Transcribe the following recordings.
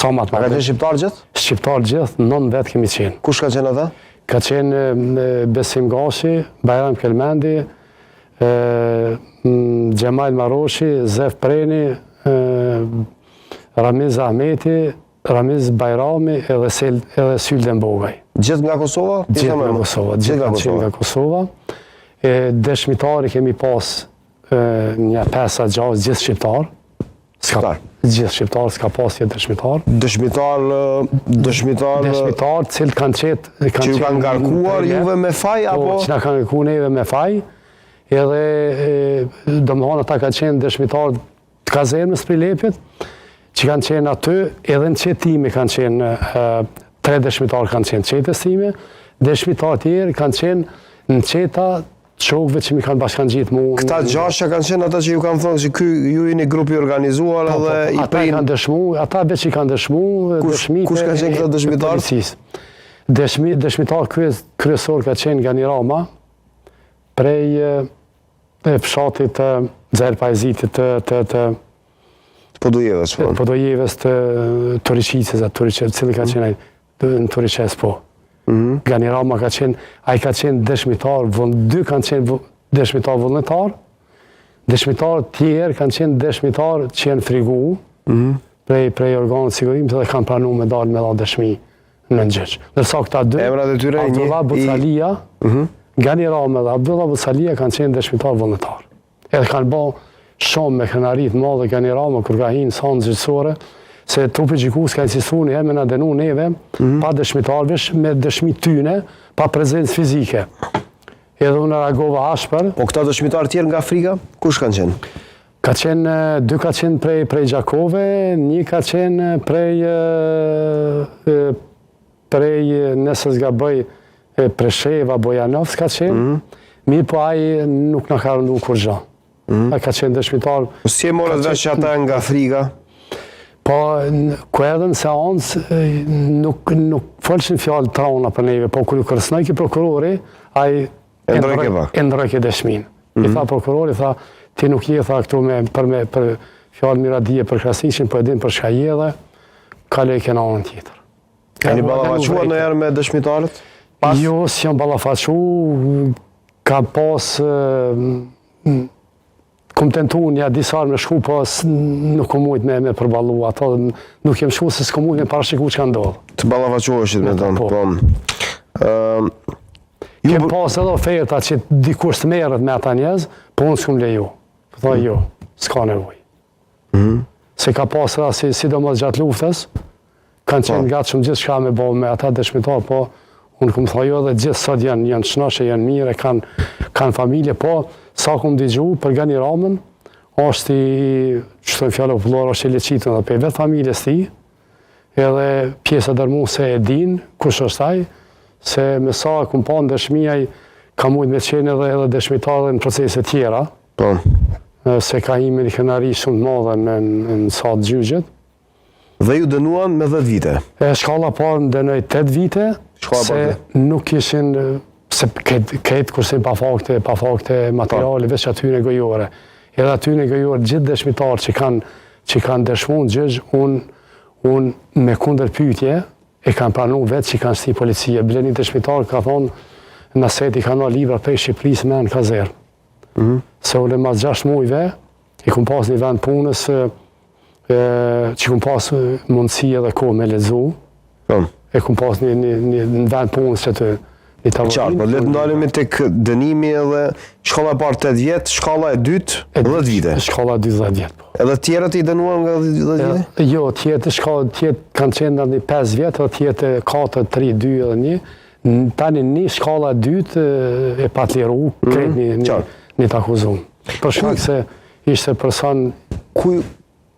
Sa më të A ka qenë shqiptar gjithë? Shqiptar gjithë, 9 vetë kemi qenë. Kush ka qenë ata? Ka qenë Besim Gashi, Bajram Kelmendi, Gjemal Maroshi, Zef Preni, Ramiz Ahmeti, Ramiz Bajrami edhe Sylden Bogaj. Gjithë nga Kosova? Gjithë nga Kosova, gjithë nga Kosova. Dëshmitari kemi pas një 5-6 gjithë shqiptar. Gjithë shqiptar, s'ka pas jetë dëshmitar. Dëshmitar cilë kanë qetë... Që ju kanë ngarkuar juve me faj, apo? Që na kanë ngarkuar neve me faj, edhe do më thonë ata kanë qenë dëshmitar të kazermës Prilepit, që kanë qenë aty, edhe në qetimi kanë qenë, 3 dëshmitar kanë qenë qetës time, dëshmitar tjerë kanë qenë në qeta shokëve që mi kanë bashkan gjitë mu... Këta 6 që kanë qenë ata që ju kanë thonë që ju jeni grupi organizuar edhe i ata kanë dëshmu, ata veç i kanë dëshmu... Kush kanë qenë këta dëshmitarë? Dëshmitar kryesor ka qenë Gani Rama, prej fshatit të Zerpajzitit të Podojeves, po? Podojeves të Toriqicës, cili ka qenë në Toriqes, po. Gani Rama ka qenë, a i ka qenë dëshmitar, 2 kanë qenë dëshmitar vullnetar, dëshmitar tjerë kanë qenë dëshmitar që janë frigu, prej organët sigurimit dhe kanë pranu me dalë me dha dëshmi në nëgjëq. Nërsa këta 2, Abdullah Bucalia, Gani Rama dhe Abdullah Bucalia kanë qenë dëshmitar vullnetar. Edhe kanë bo shumë me krenarit madhe Gani Rama, kur ka hinë sanë gjithësore, se trupi Gjikus ka insistu një me na denu neve, pa dëshmitarvesh, me dëshmi tyne, pa prezencë fizike. Edhe unë reagova ashper. Po këta dëshmitar tjerë nga Afrika, kush kanë qenë? 2 ka qenë prej Gjakove, 1 ka qenë prej nëse s'ga bëj Presheva, Bojanovs ka qenë, mirë po aji nuk në ka rëndu kur gja. A ka qenë dëshmitar... Si e morët vesh që ata nga Afrika? Po, ku edhe në seancë, nuk folëshin fjallë trauna për neve, po kërë kërësnoj ki prokurori, a i endrojke dëshmin. I tha prokurori, tha, ti nuk je, tha, këtu për fjallë miradije për krasnishin, po edhin për shka je dhe, kaloj kena anën tjetër. E një balafaqua në jarë me dëshmitarët? Jo, si janë balafaqu, ka pas... Kom tentu një disar me shku, po nuk kom mujt me përbalu ato, nuk jem shku se s'kom mujt me parashiku që ka ndodhë. Të balafaqoheshit me tonë, po. Kem pas edhe oferta që dikush të merët me ata njëz, po unë s'kom leju. Po thoi jo, s'ka nevoj. Se ka pas edhe sidomos gjatë luftës, kanë qenë gatë shumë gjithë shka me bo me ata dëshmitar, po unë kom thoi jo dhe gjithë sot janë shnashe, janë mire, kanë familje, po sa kom digju për Gani Ramën, është i, që të në fjallë popullor, është i leqitën dhe për vetë familjes ti, edhe pjesë e dërmu se e din, kush është taj, se me sa kom pa në dëshmijaj, ka mujt me qenë edhe dëshmitarë në proceset tjera, se ka ime një kënari shumë të madhe në sa të gjyqët. Dhe ju dënuan me 10 vite? Shkalla parë në dënoj 8 vite, se nuk ishin... se këtë kursin pa fakte materiale, veç atyre gojore. Edhe atyre gojore, gjithë dëshmitarë që kanë dëshmu në gjëgjë, unë me kunder pytje, e kanë pranu vetë që kanë shti policie. Bile një dëshmitarë ka thonë, në seti ka në libra prej Shqipërisë me në kazerë. Se unë e mas 6 mujve, i kumë pas një vend punës, që kumë pas mundësi edhe ko me lezu, e kumë pas një vend punës që të qartë, po letë ndalimi të dënimi edhe shkalla e parë 8 vjetë, shkalla e dytë 10 vite. Shkalla e dytë 10 vjetë, po. Edhe tjerët i dënuan nga 10 vite? Jo, tjetë kanë qenë në 5 vjetë, edhe tjetë 4, 3, 2 edhe 1. Tani një shkalla e dytë e patliru, kretë një të akuzum. Për shkak se ishte person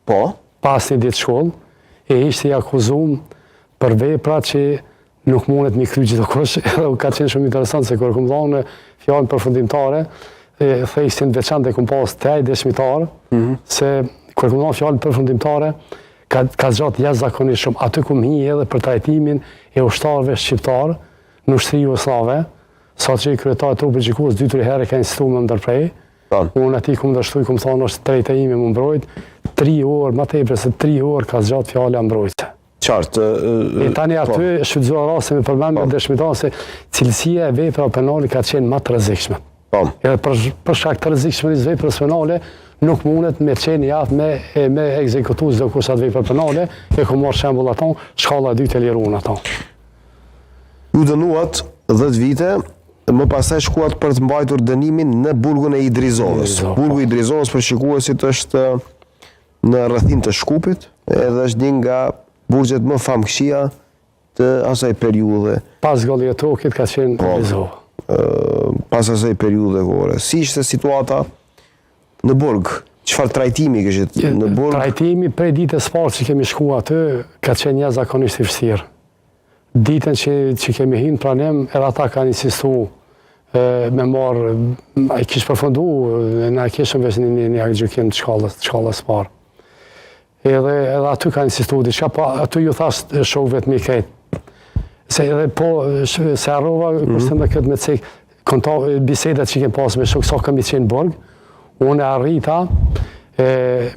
pas një ditë shkollë, e ishte i akuzum për vepra që nuk mundet mi kry gjithë kush, edhe ka qenë shumë interesant se kërë këmë dhonë fjallën përfundimtare, thejstin veçante këmë pas të aj dëshmitarë, se kërë këmë dhonë fjallën përfundimtare, ka zgjatë jashtë zakonisht shumë. Aty këmë hi edhe për trajtimin e ushtarëve shqiptarë në ushtri Jugoslave, sa që i kryetar e trupit Gjikus 2-3 herë ka insistu me ndërprej, unë ati këmë dështuj, këmë thonë është drejta ime më mbrojt, 3 orë, ma tepër se 3 orë ka zgjatë fjallë mbrojtëse. Qartë. E tani aty shfrytëzuar rasti me përmend me dëshmitar se cilësia e veprave penale ka qenë më të rrezikshme. Edhe për shkak të rrezikshmërisë veprës penale nuk mundet me qenë jaftë me ekzekutues do kushat vepra penale, e ku marr shembull ato, shkalla e dytë e liruan ato. Ju dënuat 10 vite, më pastaj shkuat për të mbajtur dënimin në burgun e Idrizovës. Burgu i Idrizovës për shikuesit është në rrethim të Shkupit, edhe është një nga burgjet më famkëqija të asaj periudhe. Pas gollit të Tokit ka qenë Idrizova. Pas asaj periudhe kohore. Si ishte situata në burg? Çfarë trajtimi kishit në burg? Trajtimi prej ditës parë që kemi shkuar aty ka qenë jashtëzakonisht i vështirë. Ditën që kemi hyrë pranem, edhe ata kanë insistuar me marrë, ai kishte përfunduar, na kishëm vesh një gjykim të shkallës parë. Edhe aty kanë insistuar diçka, po aty ju thash shokëve të mi këtë. Se edhe po, se harrova, kushtëm dhe këtë me cek, bisedat që kem pas me shokë, sa kemi qenë burg, unë arrita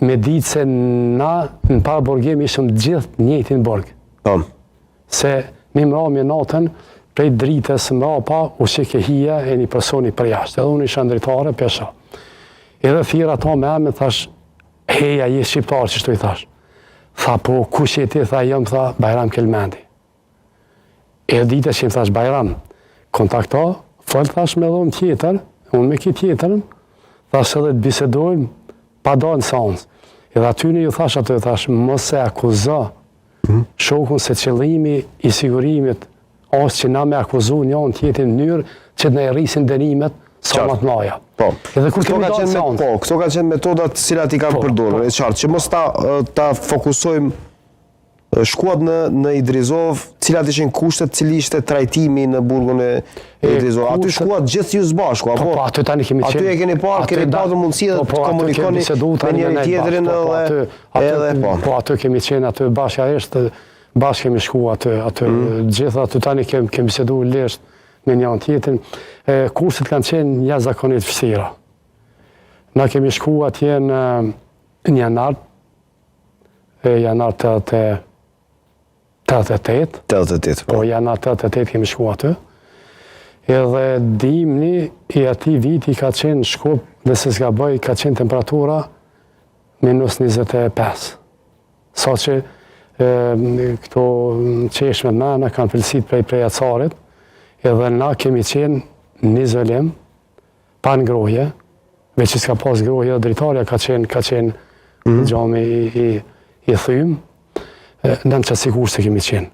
me ditë se na në parë burgemi ishëm gjithë njëjtin burg. Se një mramje natën, prej dritës mrapa, u shike hija e një personi për jashtë, edhe unë isha ndritare, pesha. Edhe thira ta me amë, thash, heja, je shqiptar, që shtu i thash. Tha, po, kush je ti, tha, jam, tha, Bajram Kelmendi. E dite që im thash Bajram, kontakta, fol thash me dhomë tjetër, unë me ki tjetërën, thash edhe të bisedojmë, pa da në sans. Edhe aty ju thash atë, thash, mos e akuza shokun se qëllimi i sigurimit, asë që na me akuzu njën tjetin mënyrë që të ne rrisin dënimet sa më të maja. Edhe kur kemi da në sans. Këto ka qenë metodat cilat i kanë përdorur, e qartë, që mos ta fokusojmë. Shkuat në Idrizov, cilat ishin kushtet, cili ishte trajtimi në burgun e Idrizov. Aty shkuat gjithë ju zbashku, apo? Po, aty tani kemi qenë. Aty e keni parë, keni pasur mundësi të komunikoni me njëri tjetrin edhe po. Po, aty kemi qenë, aty bashkërisht, bashkë kemi shkuat aty gjithë, aty tani kemi biseduar lesht me njën tjetrin. Kushtet kanë qenë jashtëzakonisht vështira. Na kemi shkuat atje në janar 88, po janar 88 kemi shku aty, edhe dimni i ati viti ka qenë Shkup, dhe se s'ka bëj, ka qenë temperatura -25. Sa që këto qeshme mëna kanë pëlsit prej acarit, edhe na kemi qenë në izolim, pa ngrohje, veç që s'ka pas ngrohje, dhe dritarja ka qenë gjami i thymë, në që sigur se kemi qenë.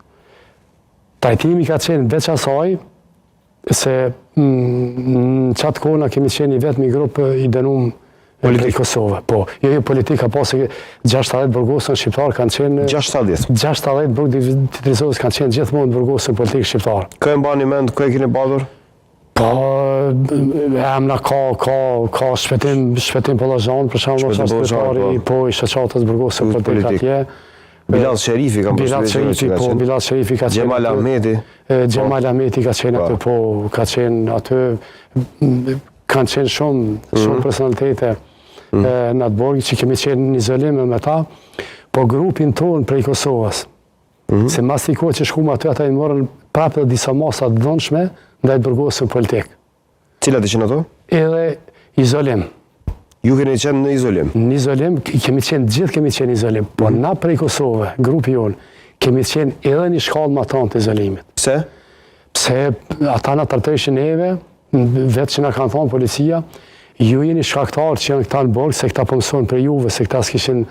Trajtimi ka qenë veç asaj, se në qatë kona kemi qenë i vetëmi grupë i dënum i Kosovë. Po, jo politika, po se 60 burgosën shqiptarë kanë qenë... 60 burgë të Idrizovës kanë qenë gjithmonë burgosën politikë shqiptarë. Kë e mba një mend, kë e keni badur? Po, emna ka shpetim Pollazhan, për shumë është ashtëtari, po i shëqatës burgosën politikë atje. Bilal Sherifi ka Bilal Sherifi ka qenë. Gjemal Ahmeti. Gjemal Ahmeti ka qenë aty, po, ka qenë aty, kanë qenë shumë personalitete në atë borgë, që kemi qenë në izolim me ta, po grupin tonë prej Kosovës, se mas t'i kohë që shkumë aty, ata i morën prapë dhe disa masat dëndshme ndaj burgosën politikë. Cilat ishin ato? Edhe izolim. Ju keni qenë në izolim? Në izolim, gjithë kemi qenë izolim, po na prej Kosovë, grupi jonë, kemi qenë edhe një shkallë ma tanë të izolimit. Pse? Pse ata na tërtojshin neve, vetë që na kanë thonë policia, ju jeni shkaktarë që janë këta në borgë, se këta pëmëson për juve, se këta s'kishin